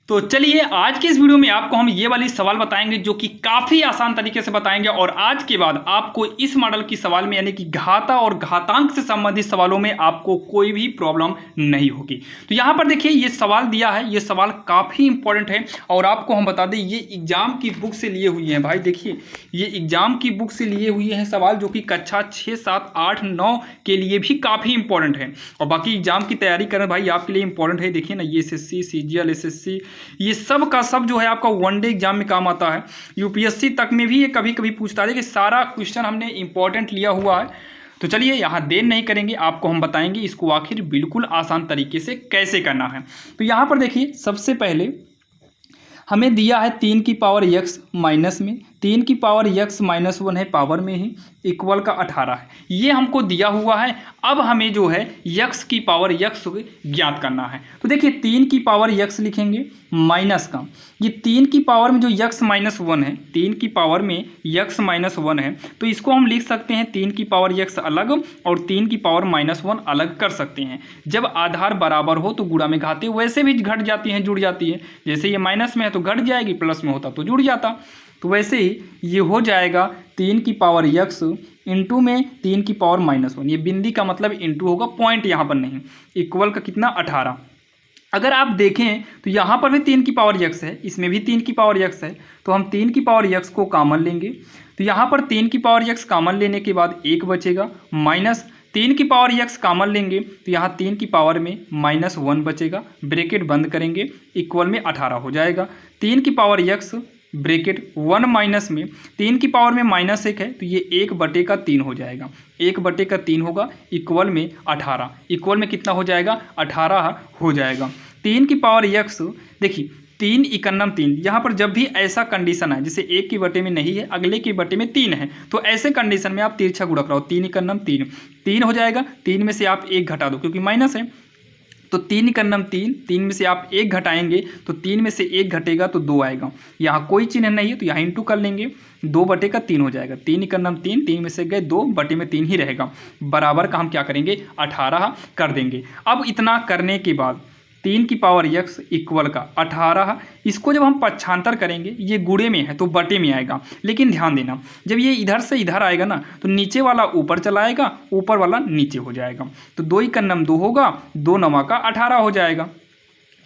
तो चलिए आज के इस वीडियो में आपको हम ये वाली सवाल बताएंगे जो कि काफ़ी आसान तरीके से बताएंगे और आज के बाद आपको इस मॉडल की सवाल में यानी कि घाता और घातांक से संबंधित सवालों में आपको कोई भी प्रॉब्लम नहीं होगी। तो यहाँ पर देखिए ये सवाल दिया है, ये सवाल काफ़ी इंपॉर्टेंट है और आपको हम बता दें ये एग्जाम की बुक से लिए हुए हैं। भाई देखिए ये एग्जाम की बुक से लिए हुए हैं सवाल जो कि कक्षा 6, 7, 8, 9 के लिए भी काफ़ी इंपॉर्टेंट है और बाकी एग्जाम की तैयारी करें भाई आपके लिए इंपॉर्टेंट है। देखिए ना ये SSC, CGL, SSC ये सब का सब जो है आपका वनडे एग्जाम में काम आता है। यूपीएससी तक में भी ये कभी कभी पूछता है कि सारा क्वेश्चन हमने इंपॉर्टेंट लिया हुआ है। तो चलिए यहाँ देर नहीं करेंगे, आपको हम बताएंगे इसको आखिर बिल्कुल आसान तरीके से कैसे करना है। तो यहाँ पर देखिए सबसे पहले हमें दिया है 3 की पावर x माइनस में, 3 की पावर x माइनस 1 है पावर में ही, इक्वल का 18 है, ये हमको दिया हुआ है। अब हमें जो है x की पावर x ज्ञात करना है। तो देखिए 3 की पावर x लिखेंगे माइनस का, ये 3 की पावर में जो x माइनस 1 है, 3 की पावर में x माइनस 1 है तो इसको हम लिख सकते हैं 3 की पावर x अलग और 3 की पावर माइनस 1 अलग कर सकते हैं। जब आधार बराबर हो तो गुणा में घाते वैसे भी घट जाती हैं, जुड़ जाती है। जैसे ये माइनस में है तो घट जाएगी, प्लस में होता तो जुड़ जाता। तो वैसे ही ये हो जाएगा 3 की पावर x इंटू में 3 की पावर माइनस 1, ये बिंदी का मतलब इंटू होगा, पॉइंट यहाँ पर नहीं, इक्वल का कितना 18। अगर आप देखें तो यहाँ पर भी 3 की पावर x है, इसमें भी 3 की पावर x है, तो हम 3 की पावर x को कॉमन लेंगे। तो यहाँ पर 3 की पावर x कॉमन लेने के बाद 1 बचेगा, माइनस 3 की पावर x कॉमन लेंगे तो यहाँ 3 की पावर में माइनस 1 बचेगा, ब्रैकेट बंद करेंगे, इक्वल में 18 हो जाएगा। 3 की पावर x ब्रैकेट 1 माइनस में 3 की पावर में माइनस 1 है तो ये 1/3 हो जाएगा, 1/3 होगा, इक्वल में 18, इक्वल में कितना हो जाएगा 18 हो जाएगा। 3 की पावर x देखिए 3 इकन्नम 3, यहाँ पर जब भी ऐसा कंडीशन है जैसे 1 की बटे में नहीं है अगले की बटे में 3 है तो ऐसे कंडीशन में आप तिरछा गुणा कराओ, 3 इकन्नम 3, 3 हो जाएगा, 3 में से आप 1 घटा दो क्योंकि माइनस है तो 3 इकन्नम 3, 3 में से आप 1 घटाएंगे तो 3 में से 1 घटेगा तो 2 आएगा, यहाँ कोई चिन्ह नहीं है तो यहाँ इंटू कर लेंगे, 2/3 हो जाएगा, 3 इकन्नम 3, 3 में से गए 2/3 ही रहेगा, बराबर का हम क्या करेंगे 18 कर देंगे। अब इतना करने के बाद 3 की पावर x इक्वल का 18, इसको जब हम पक्षांतर करेंगे ये गुणे में है तो बटे में आएगा, लेकिन ध्यान देना जब ये इधर से इधर आएगा ना तो नीचे वाला ऊपर चला आएगा, ऊपर वाला नीचे हो जाएगा, तो 2 इकन्नम 2 होगा, 2 नवा का 18 हो जाएगा।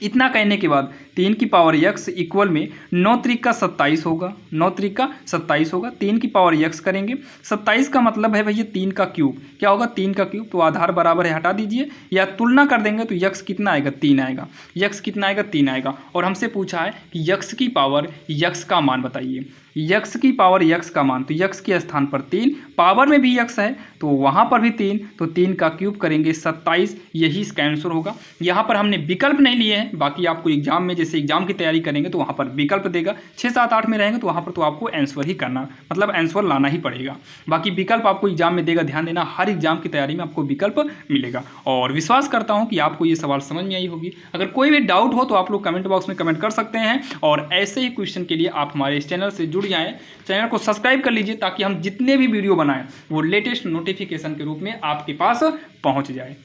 इतना कहने के बाद 3 की पावर x इक्वल में 9 त्रिक का 27 होगा, 9 त्रिक का 27 होगा, 3 की पावर x करेंगे, 27 का मतलब है भैया 3 का क्यूब, क्या होगा 3 का क्यूब, तो आधार बराबर है हटा दीजिए या तुलना कर देंगे तो x कितना आएगा 3 आएगा, x कितना आएगा 3 आएगा। और हमसे पूछा है कि x की पावर x का मान बताइए, x की पावर x का मान, तो x के स्थान पर 3, पावर में भी x है तो वहाँ पर भी 3, तो 3 का क्यूब करेंगे 27, यही इसका आंसर होगा। यहाँ पर हमने विकल्प नहीं लिए हैं, बाकी आपको एग्जाम में जैसे एग्जाम की तैयारी करेंगे तो वहाँ पर विकल्प देगा, 6, 7, 8 में रहेंगे तो वहाँ पर तो आपको आंसर ही करना मतलब आंसर लाना ही पड़ेगा, बाकी विकल्प आपको एग्जाम में देगा। ध्यान देना हर एग्जाम की तैयारी में आपको विकल्प मिलेगा और विश्वास करता हूँ कि आपको ये सवाल समझ में आई होगी। अगर कोई भी डाउट हो तो आप लोग कमेंट बॉक्स में कमेंट कर सकते हैं और ऐसे ही क्वेश्चन के लिए आप हमारे इस चैनल से जुड़ जाएं, चैनल को सब्सक्राइब कर लीजिए ताकि हम जितने भी वीडियो बनाएं वो लेटेस्ट नोटिफिकेशन के रूप में आपके पास पहुंच जाए।